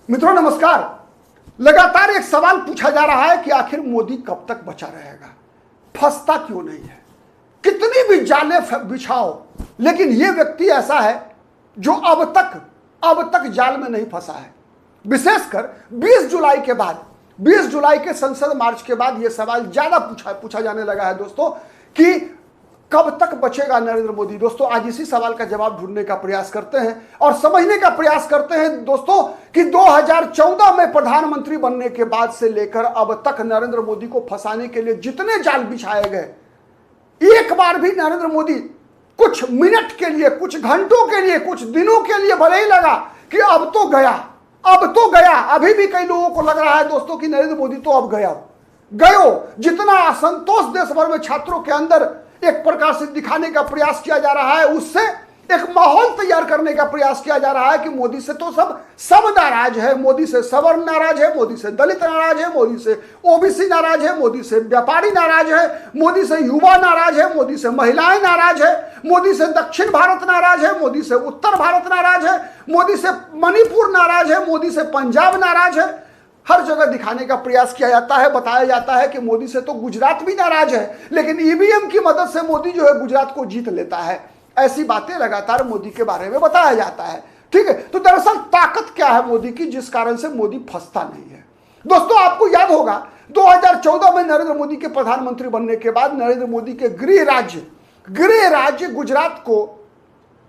मित्रों नमस्कार। लगातार एक सवाल पूछा जा रहा है कि आखिर मोदी कब तक बचा रहेगा, फंसता क्यों नहीं है। कितनी भी जाले बिछाओ, लेकिन यह व्यक्ति ऐसा है जो अब तक जाल में नहीं फंसा है। विशेषकर 20 जुलाई के बाद, 20 जुलाई के संसद मार्च के बाद यह सवाल ज्यादा पूछा जाने लगा है दोस्तों कि कब तक बचेगा नरेंद्र मोदी। दोस्तों आज इसी सवाल का जवाब ढूंढने का प्रयास करते हैं और समझने का प्रयास करते हैं दोस्तों कि 2014 में प्रधानमंत्री बनने के बाद से लेकर अब तक नरेंद्र मोदी को फंसाने के लिए जितने जाल बिछाए गए, एक बार भी नरेंद्र मोदी कुछ मिनट के लिए, कुछ घंटों के लिए, कुछ दिनों के लिए भले ही लगा कि अब तो गया। अभी भी कई लोगों को लग रहा है दोस्तों कि नरेंद्र मोदी तो अब गयो। जितना असंतोष देश भर में छात्रों के अंदर एक प्रकार से दिखाने का प्रयास किया जा रहा है, उससे एक माहौल तैयार करने का प्रयास किया जा रहा है कि मोदी से तो सब नाराज है। मोदी से सवर्ण नाराज है, मोदी से दलित नाराज है, मोदी से ओबीसी नाराज है, मोदी से व्यापारी नाराज है, मोदी से युवा नाराज है, मोदी से महिलाएं नाराज है, मोदी से दक्षिण भारत नाराज है, मोदी से उत्तर भारत नाराज है, मोदी से मणिपुर नाराज है, मोदी से पंजाब नाराज है। हर जगह दिखाने का प्रयास किया जाता है, बताया जाता है कि मोदी से तो गुजरात भी नाराज है, लेकिन ईवीएम की मदद से मोदी जो है गुजरात को जीत लेता है। ऐसी बातें लगातार मोदी के बारे में बताया जाता है। ठीक है, तो दरअसल ताकत क्या है मोदी की जिस कारण से मोदी फंसता नहीं है। दोस्तों आपको याद होगा 2014 में नरेंद्र मोदी के प्रधानमंत्री बनने के बाद नरेंद्र मोदी के गृह राज्य गुजरात को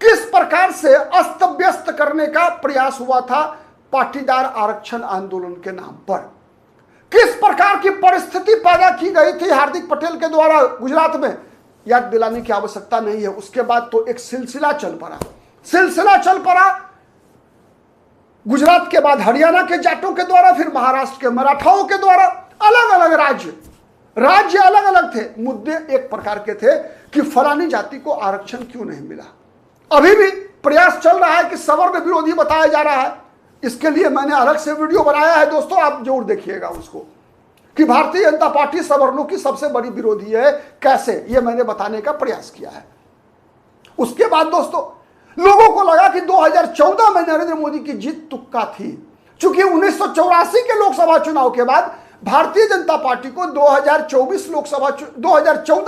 किस प्रकार से अस्त व्यस्त करने का प्रयास हुआ था पाटीदार आरक्षण आंदोलन के नाम पर। किस प्रकार की परिस्थिति पैदा की गई थी हार्दिक पटेल के द्वारा गुजरात में, याद दिलाने की आवश्यकता नहीं है। उसके बाद तो एक सिलसिला चल पड़ा। गुजरात के बाद हरियाणा के जाटों के द्वारा, फिर महाराष्ट्र के मराठाओं के द्वारा, अलग अलग राज्य अलग अलग थे। मुद्दे एक प्रकार के थे कि फलानी जाति को आरक्षण क्यों नहीं मिला। अभी भी प्रयास चल रहा है कि सवर्ण विरोधी बताया जा रहा है। इसके लिए मैंने अलग से वीडियो बनाया है दोस्तों, आप जरूर देखिएगा उसको, कि भारतीय जनता पार्टी सवर्णों की सबसे बड़ी विरोधी है, कैसे, ये मैंने बताने का प्रयास किया है। उसके बाद दोस्तों लोगों को लगा कि 2014 में नरेंद्र मोदी की जीत तुक्का थी, चूंकि 1984 के लोकसभा चुनाव के बाद भारतीय जनता पार्टी को 2014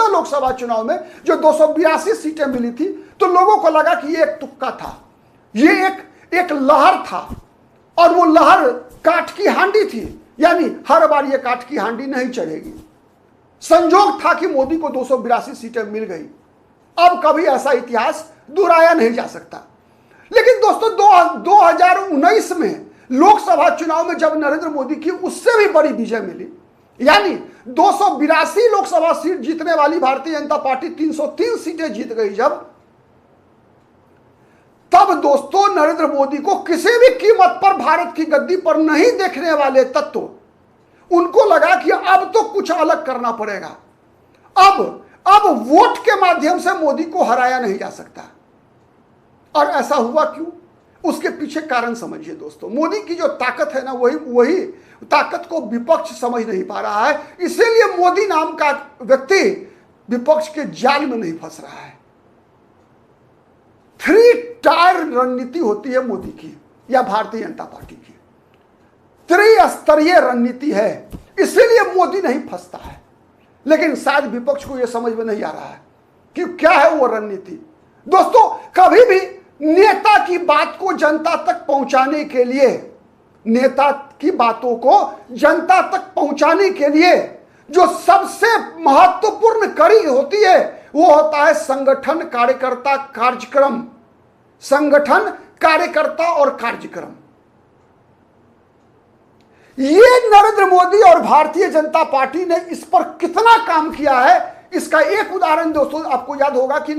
लोकसभा चुनाव में जो 282 सीटें मिली थी, तो लोगों को लगा कि ये एक तुक्का था, ये एक लहर था और वो लहर काठ की हांडी थी, यानी हर बार ये काठ की हांडी नहीं चढ़ेगी। संजोग था कि मोदी को 282 सीटें मिल गई। अब कभी ऐसा इतिहास दोहराया नहीं जा सकता। लेकिन दोस्तों 2019 में लोकसभा चुनाव में जब नरेंद्र मोदी की उससे भी बड़ी विजय मिली, यानी 282 लोकसभा सीट जीतने वाली भारतीय जनता पार्टी 303 सीटें जीत गई तब दोस्तों नरेंद्र मोदी को किसी भी कीमत पर भारत की गद्दी पर नहीं देखने वाले तत्व, उनको लगा कि अब तो कुछ अलग करना पड़ेगा। अब वोट के माध्यम से मोदी को हराया नहीं जा सकता। और ऐसा हुआ क्यों, उसके पीछे कारण समझिए दोस्तों। मोदी की जो ताकत है ना, वही ताकत को विपक्ष समझ नहीं पा रहा है। इसीलिए मोदी नाम का व्यक्ति विपक्ष के जाल में नहीं फंस रहा है। 3 टायर रणनीति होती है मोदी की या भारतीय जनता पार्टी की, त्रिस्तरीय रणनीति है, इसीलिए मोदी नहीं फंसता है। लेकिन शायद विपक्ष को यह समझ में नहीं आ रहा है कि क्या है वो रणनीति। दोस्तों कभी भी नेता की बात को जनता तक पहुंचाने के लिए, नेता की बातों को जनता तक पहुंचाने के लिए जो सबसे महत्वपूर्ण कड़ी होती है वो होता है संगठन, कार्यकर्ता और कार्यक्रम। ये नरेंद्र मोदी और भारतीय जनता पार्टी ने इस पर कितना काम किया है, इसका एक उदाहरण दोस्तों आपको याद होगा कि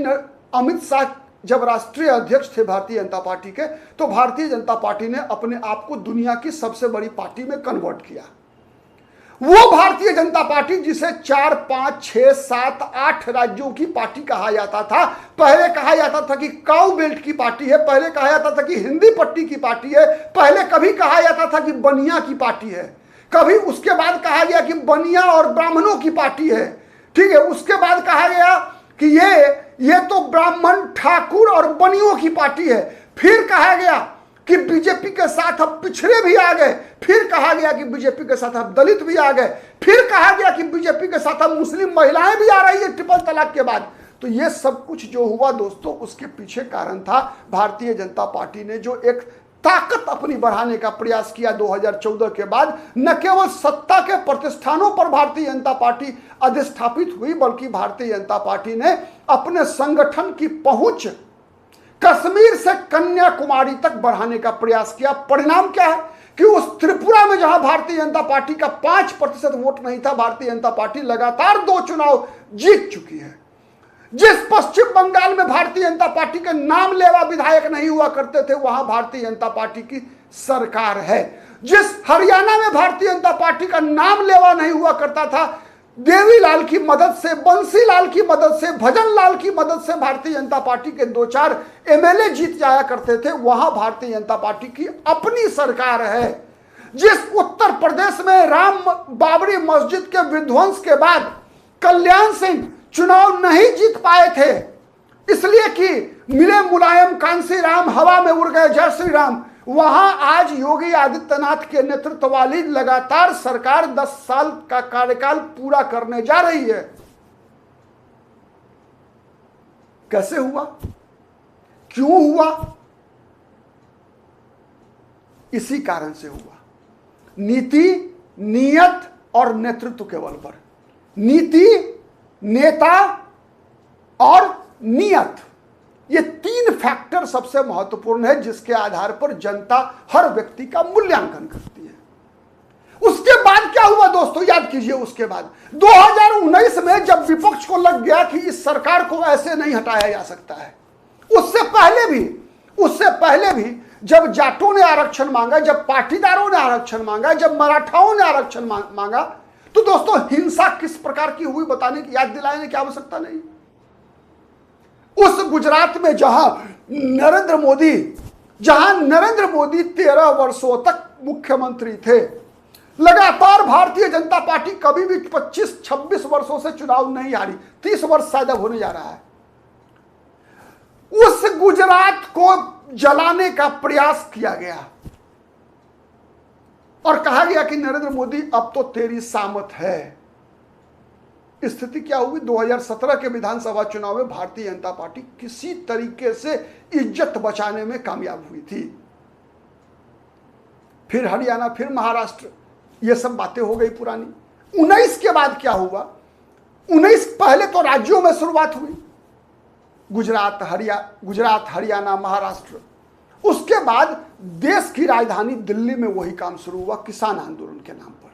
अमित शाह जब राष्ट्रीय अध्यक्ष थे भारतीय जनता पार्टी के, तो भारतीय जनता पार्टी ने अपने आप को दुनिया की सबसे बड़ी पार्टी में कन्वर्ट किया। वो भारतीय जनता पार्टी जिसे 4, 5, 6, 7, 8 राज्यों की पार्टी कहा जाता था, पहले कहा जाता था कि काउ बेल्ट की पार्टी है, पहले कहा जाता था कि हिंदी पट्टी की पार्टी है, पहले कभी कहा जाता था कि बनिया की पार्टी है, कभी उसके बाद कहा गया कि बनिया और ब्राह्मणों की पार्टी है। ठीक है, उसके बाद कहा गया कि ये तो ब्राह्मण, ठाकुर और बनियों की पार्टी है। फिर कहा गया कि बीजेपी के साथ अब पिछड़े भी आ गए, फिर कहा गया कि बीजेपी के साथ अब दलित भी आ गए, फिर कहा गया कि बीजेपी के साथ अब मुस्लिम महिलाएं भी आ रही है ट्रिपल तलाक के बाद। तो ये सब कुछ जो हुआ दोस्तों, उसके पीछे कारण था भारतीय जनता पार्टी ने जो एक ताकत अपनी बढ़ाने का प्रयास किया 2014 के बाद। न केवल सत्ता के प्रतिष्ठानों पर भारतीय जनता पार्टी अधिष्ठापित हुई, बल्कि भारतीय जनता पार्टी ने अपने संगठन की पहुंच कश्मीर से कन्याकुमारी तक बढ़ाने का प्रयास किया। परिणाम क्या है कि उस त्रिपुरा में जहां भारतीय जनता पार्टी का 5% वोट नहीं था, भारतीय जनता पार्टी लगातार 2 चुनाव जीत चुकी है। जिस पश्चिम बंगाल में भारतीय जनता पार्टी के नाम लेवा विधायक नहीं हुआ करते थे, वहां भारतीय जनता पार्टी की सरकार है। जिस हरियाणा में भारतीय जनता पार्टी का नाम लेवा नहीं हुआ करता था, देवीलाल की मदद से, बंसीलाल की मदद से, भजन लाल की मदद से भारतीय जनता पार्टी के 2-4 एमएलए जीत जाया करते थे, वहां भारतीय जनता पार्टी की अपनी सरकार है। जिस उत्तर प्रदेश में राम बाबरी मस्जिद के विध्वंस के बाद कल्याण सिंह चुनाव नहीं जीत पाए थे, इसलिए कि मिले मुलायम कांसी राम, हवा में उड़ गए जय श्री राम, वहां आज योगी आदित्यनाथ के नेतृत्व वाली लगातार सरकार 10 साल का कार्यकाल पूरा करने जा रही है। कैसे हुआ, क्यों हुआ? इसी कारण से हुआ। नीति, नियत और नेतृत्व के बल पर। नीति, नेता और नियत, ये 3 फैक्टर सबसे महत्वपूर्ण है, जिसके आधार पर जनता हर व्यक्ति का मूल्यांकन करती है। उसके बाद क्या हुआ दोस्तों, याद कीजिए। उसके बाद 2019 में जब विपक्ष को लग गया कि इस सरकार को ऐसे नहीं हटाया जा सकता है, उससे पहले भी जब जाटों ने आरक्षण मांगा, जब पाटीदारों ने आरक्षण मांगा, जब मराठाओं ने आरक्षण मांगा, तो दोस्तों हिंसा किस प्रकार की हुई बताने की, याद दिलाने की आवश्यकता नहीं। उस गुजरात में जहां नरेंद्र मोदी 13 वर्षों तक मुख्यमंत्री थे, लगातार भारतीय जनता पार्टी कभी भी 25-26 वर्षों से चुनाव नहीं हारी, 30 वर्ष शायद अब होने जा रहा है। उस गुजरात को जलाने का प्रयास किया गया और कहा गया कि नरेंद्र मोदी अब तो तेरी सामत है। स्थिति क्या हुई? 2017 के विधानसभा चुनाव में भारतीय जनता पार्टी किसी तरीके से इज्जत बचाने में कामयाब हुई थी। फिर हरियाणा, फिर महाराष्ट्र, ये सब बातें हो गई पुरानी। 19 के बाद क्या हुआ? 19 पहले तो राज्यों में शुरुआत हुई, गुजरात, हरियाणा, महाराष्ट्र। उसके बाद देश की राजधानी दिल्ली में वही काम शुरू हुआ, किसान आंदोलन के नाम पर,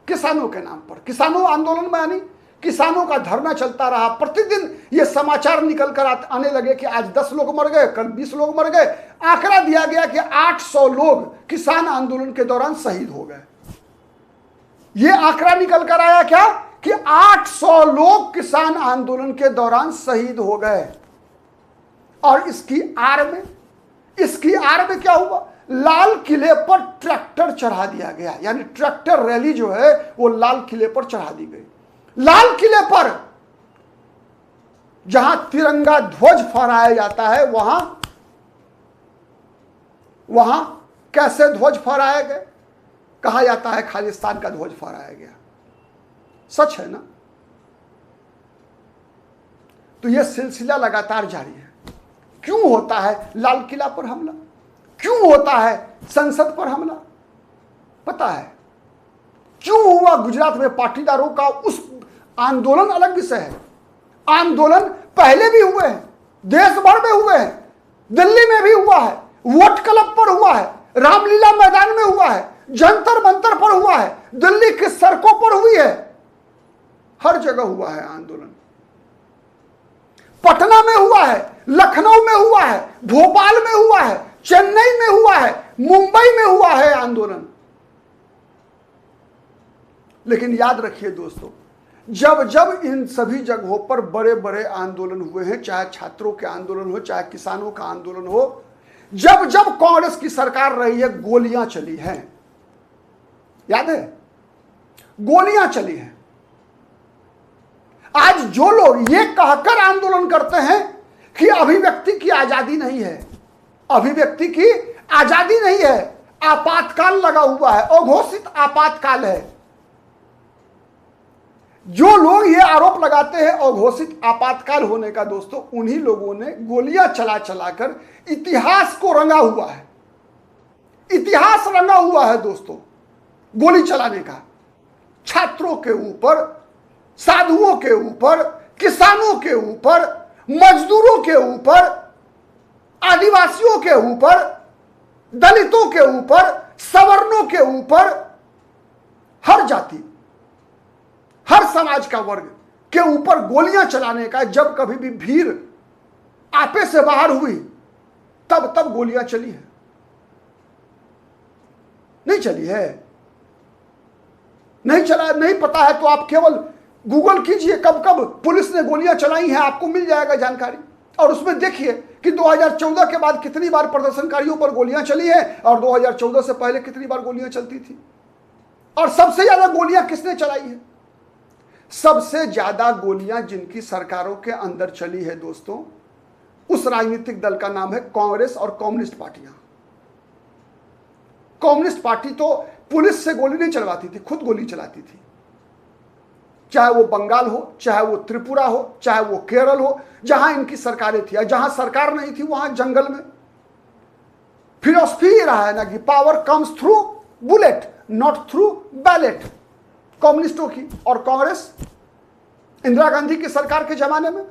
किसानों के नाम पर। किसानों आंदोलन में यानी किसानों का धरना चलता रहा। प्रतिदिन ये समाचार निकल कर आने लगे कि आज 10 लोग मर गए, कल 20 लोग मर गए। आंकड़ा दिया गया कि 800 लोग किसान आंदोलन के दौरान शहीद हो गए। ये आंकड़ा निकल कर आया क्या कि 800 लोग किसान आंदोलन के दौरान शहीद हो गए। और इसकी आड़ में क्या हुआ? लाल किले पर ट्रैक्टर चढ़ा दिया गया, यानी ट्रैक्टर रैली जो है वो लाल किले पर चढ़ा दी गई। लाल किले पर जहां तिरंगा ध्वज फहराया जाता है, वहां कैसे ध्वज फहराए गए? कहा जाता है खालिस्तान का ध्वज फहराया गया। सच है ना? तो यह सिलसिला लगातार जारी है। क्यों होता है लाल किला पर हमला? क्यों होता है संसद पर हमला? पता है क्यों हुआ? गुजरात में पाटीदारों का उस आंदोलन अलग विषय है। आंदोलन पहले भी हुए हैं, देश भर में हुए हैं, दिल्ली में भी हुआ है, वोट क्लब पर हुआ है, रामलीला मैदान में हुआ है, जंतर मंतर पर हुआ है, दिल्ली की सड़कों पर हुई है, हर जगह हुआ है आंदोलन। पटना में हुआ है, लखनऊ में हुआ है, भोपाल में हुआ है, चेन्नई में हुआ है, मुंबई में हुआ है आंदोलन। लेकिन याद रखिए दोस्तों, जब जब इन सभी जगहों पर बड़े बड़े आंदोलन हुए हैं, चाहे छात्रों के आंदोलन हो, चाहे किसानों का आंदोलन हो, जब जब कांग्रेस की सरकार रही है, गोलियां चली हैं। याद है? गोलियां चली हैं। आज जो लोग ये कहकर आंदोलन करते हैं कि अभिव्यक्ति की आजादी नहीं है, अभिव्यक्ति की आजादी नहीं है, आपातकाल लगा हुआ है, अघोषित आपातकाल है। जो लोग ये आरोप लगाते हैं अघोषित आपातकाल होने का दोस्तों, उन्हीं लोगों ने गोलियां चला चलाकर इतिहास को रंगा हुआ है। इतिहास रंगा हुआ है दोस्तों गोली चलाने का, छात्रों के ऊपर, साधुओं के ऊपर, किसानों के ऊपर, मजदूरों के ऊपर, आदिवासियों के ऊपर, दलितों के ऊपर, सवर्णों के ऊपर, हर जाति, हर समाज का वर्ग के ऊपर गोलियां चलाने का। जब कभी भी भीड़ आपे से बाहर हुई तब गोलियां चली है, नहीं चली है, नहीं चला, नहीं पता है तो आप केवल गूगल कीजिए कब कब पुलिस ने गोलियां चलाई हैं, आपको मिल जाएगा जानकारी। और उसमें देखिए कि 2014 के बाद कितनी बार प्रदर्शनकारियों पर गोलियां चली है और 2014 से पहले कितनी बार गोलियां चलती थी, और सबसे ज्यादा गोलियां किसने चलाई है। सबसे ज्यादा गोलियां जिनकी सरकारों के अंदर चली है दोस्तों, उस राजनीतिक दल का नाम है कांग्रेस और कम्युनिस्ट पार्टियां। कम्युनिस्ट पार्टी तो पुलिस से गोली नहीं चलवाती थी, खुद गोली चलाती थी। चाहे वो बंगाल हो, चाहे वो त्रिपुरा हो, चाहे वो केरल हो, जहां इनकी सरकारें थी, जहां सरकार नहीं थी वहां जंगल में। फिलॉसफी ये रहा है ना कि power comes through bullet not through ballot, कम्युनिस्टों की। और कांग्रेस इंदिरा गांधी की सरकार के जमाने में,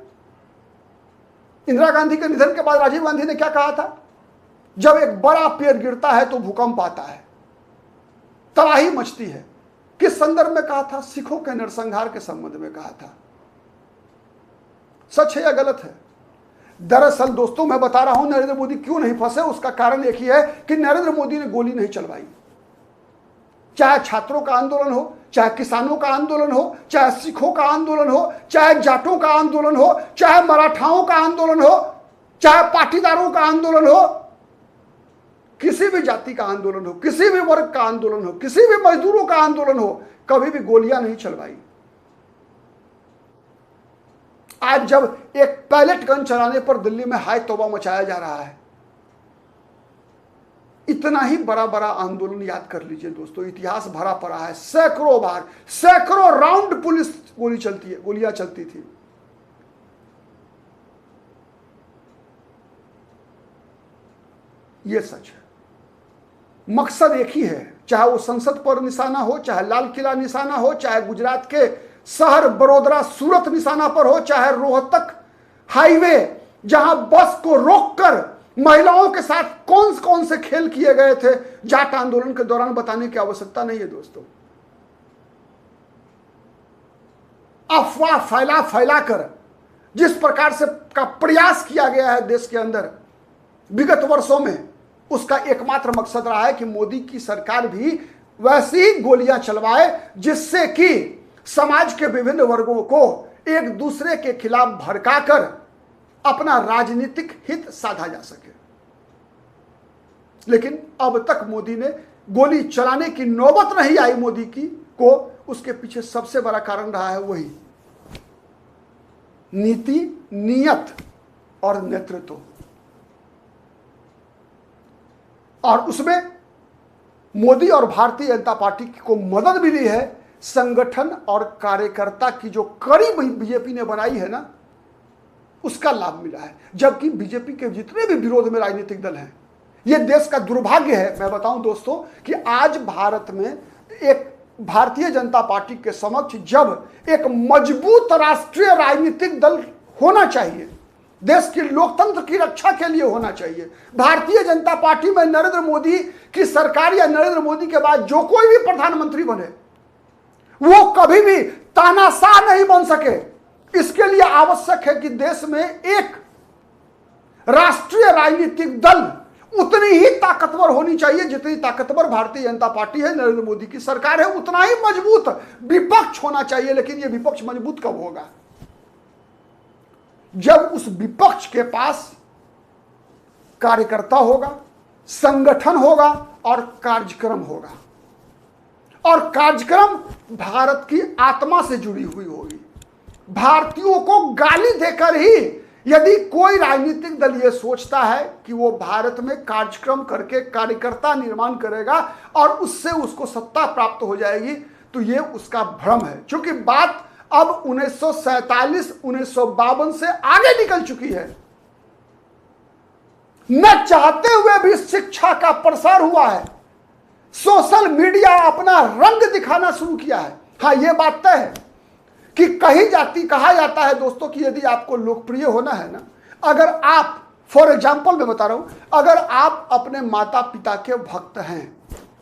इंदिरा गांधी के निधन के बाद राजीव गांधी ने क्या कहा था, जब एक बड़ा पेड़ गिरता है तो भूकंप आता है, तबाही मचती है। किस संदर्भ में कहा था? सिखों के नरसंहार के संबंध में कहा था। सच है या गलत है? दरअसल दोस्तों मैं बता रहा हूं नरेंद्र मोदी क्यों नहीं फंसे, उसका कारण एक ही है कि नरेंद्र मोदी ने गोली नहीं चलवाई। चाहे छात्रों का आंदोलन हो, चाहे किसानों का आंदोलन हो, चाहे सिखों का आंदोलन हो, चाहे जाटों का आंदोलन हो, चाहे मराठाओं का आंदोलन हो, चाहे पाटीदारों का आंदोलन हो, किसी भी जाति का आंदोलन हो, किसी भी वर्ग का आंदोलन हो, किसी भी मजदूरों का आंदोलन हो, कभी भी गोलियां नहीं चलवाई। आज जब एक पैलेट गन चलाने पर दिल्ली में हाय तौबा मचाया जा रहा है, इतना ही बड़ा बड़ा आंदोलन याद कर लीजिए दोस्तों, इतिहास भरा पड़ा है। सैकड़ों बार, सैकड़ों राउंड पुलिस गोली चलती है, गोलियां चलती थी। यह सच है। मकसद एक ही है, चाहे वो संसद पर निशाना हो, चाहे लाल किला निशाना हो, चाहे गुजरात के शहर बड़ोदरा सूरत निशाना पर हो, चाहे रोहतक हाईवे जहां बस को रोककर महिलाओं के साथ कौन से खेल किए गए थे जाट आंदोलन के दौरान, बताने की आवश्यकता नहीं है दोस्तों। अफवाह फैला फैलाकर जिस प्रकार से का प्रयास किया गया है देश के अंदर विगत वर्षों में, उसका एकमात्र मकसद रहा है कि मोदी की सरकार भी वैसी ही गोलियां चलवाए जिससे कि समाज के विभिन्न वर्गों को एक दूसरे के खिलाफ भड़काकर अपना राजनीतिक हित साधा जा सके। लेकिन अब तक मोदी ने गोली चलाने की नौबत नहीं आई मोदी की को, उसके पीछे सबसे बड़ा कारण रहा है वही नीति, नियत और नेतृत्व। और उसमें मोदी और भारतीय जनता पार्टी को मदद मिली है संगठन और कार्यकर्ता की जो कड़ी बीजेपी ने बनाई है ना, उसका लाभ मिला है। जबकि बीजेपी के जितने भी विरोध में राजनीतिक दल हैं, यह देश का दुर्भाग्य है। मैं बताऊं दोस्तों कि आज भारत में एक भारतीय जनता पार्टी के समक्ष जब एक मजबूत राष्ट्रीय राजनीतिक दल होना चाहिए, देश की लोकतंत्र की रक्षा के लिए होना चाहिए, भारतीय जनता पार्टी में नरेंद्र मोदी की सरकार या नरेंद्र मोदी के बाद जो कोई भी प्रधानमंत्री बने वो कभी भी तानाशाह नहीं बन सके। इसके लिए आवश्यक है कि देश में एक राष्ट्रीय राजनीतिक दल उतनी ही ताकतवर होनी चाहिए जितनी ताकतवर भारतीय जनता पार्टी है, नरेंद्र मोदी की सरकार है। उतना ही मजबूत विपक्ष होना चाहिए। लेकिन यह विपक्ष मजबूत कब होगा? जब उस विपक्ष के पास कार्यकर्ता होगा, संगठन होगा और कार्यक्रम होगा। और कार्यक्रम भारत की आत्मा से जुड़ी हुई होगी। भारतीयों को गाली देकर ही यदि कोई राजनीतिक दल यह सोचता है कि वो भारत में कार्यक्रम करके कार्यकर्ता निर्माण करेगा और उससे उसको सत्ता प्राप्त हो जाएगी, तो ये उसका भ्रम है। क्योंकि बात अब 1947 1952 से आगे निकल चुकी है। न चाहते हुए भी शिक्षा का प्रसार हुआ है। सोशल मीडिया अपना रंग दिखाना शुरू किया है। हाँ, यह बात तय है कि कहा जाता है दोस्तों कि यदि आपको लोकप्रिय होना है ना, अगर आप, फॉर एग्जाम्पल मैं बता रहा हूं, अगर आप अपने माता पिता के भक्त हैं,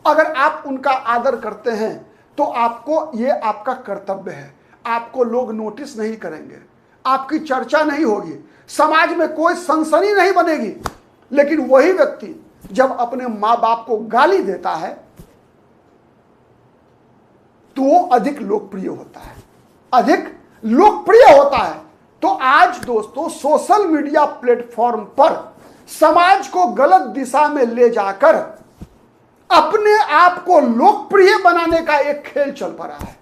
अगर आप उनका आदर करते हैं, तो आपको, ये आपका कर्तव्य है। आपको लोग नोटिस नहीं करेंगे, आपकी चर्चा नहीं होगी, समाज में कोई सनसनी नहीं बनेगी। लेकिन वही व्यक्ति जब अपने मां बाप को गाली देता है तो वो अधिक लोकप्रिय होता है, अधिक लोकप्रिय होता है। तो आज दोस्तों सोशल मीडिया प्लेटफॉर्म पर समाज को गलत दिशा में ले जाकर अपने आप को लोकप्रिय बनाने का एक खेल चल पड़ा है।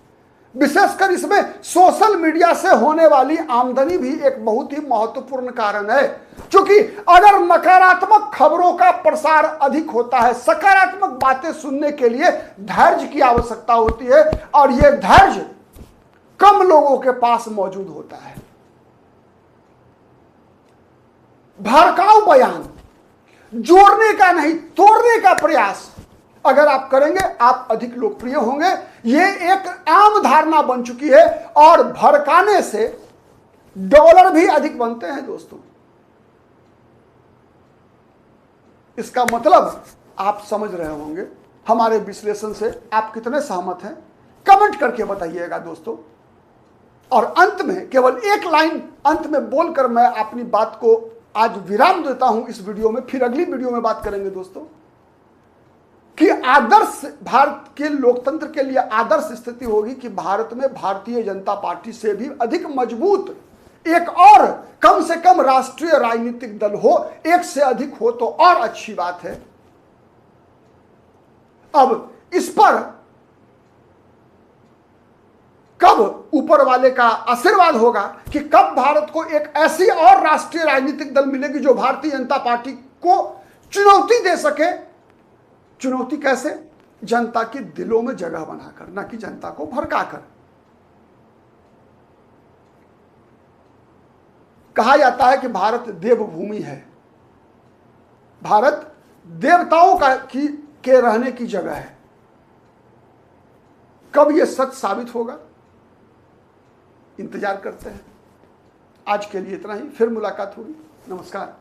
विशेषकर इसमें सोशल मीडिया से होने वाली आमदनी भी एक बहुत ही महत्वपूर्ण कारण है। क्योंकि अगर नकारात्मक खबरों का प्रसार अधिक होता है, सकारात्मक बातें सुनने के लिए धैर्य की आवश्यकता होती है, और यह धैर्य कम लोगों के पास मौजूद होता है। भड़काऊ बयान, जोड़ने का नहीं तोड़ने का प्रयास अगर आप करेंगे, आप अधिक लोकप्रिय होंगे। यह एक आम धारणा बन चुकी है, और भड़काने से डॉलर भी अधिक बनते हैं दोस्तों। इसका मतलब आप समझ रहे होंगे। हमारे विश्लेषण से आप कितने सहमत हैं, कमेंट करके बताइएगा दोस्तों। और अंत में केवल एक लाइन अंत में बोलकर मैं अपनी बात को आज विराम देता हूं इस वीडियो में। फिर अगली वीडियो में बात करेंगे दोस्तों कि आदर्श भारत के लोकतंत्र के लिए आदर्श स्थिति होगी कि भारत में भारतीय जनता पार्टी से भी अधिक मजबूत एक और कम से कम राष्ट्रीय राजनीतिक दल हो। एक से अधिक हो तो और अच्छी बात है। अब इस पर कब ऊपर वाले का आशीर्वाद होगा कि कब भारत को एक ऐसी और राष्ट्रीय राजनीतिक दल मिलेगी जो भारतीय जनता पार्टी को चुनौती दे सके। चुनौती कैसे? जनता के दिलों में जगह बनाकर, ना कि जनता को भड़काकर। कहा जाता है कि भारत देवभूमि है, भारत देवताओं के रहने की जगह है। कब यह सच साबित होगा, इंतजार करते हैं। आज के लिए इतना ही, फिर मुलाकात होगी। नमस्कार।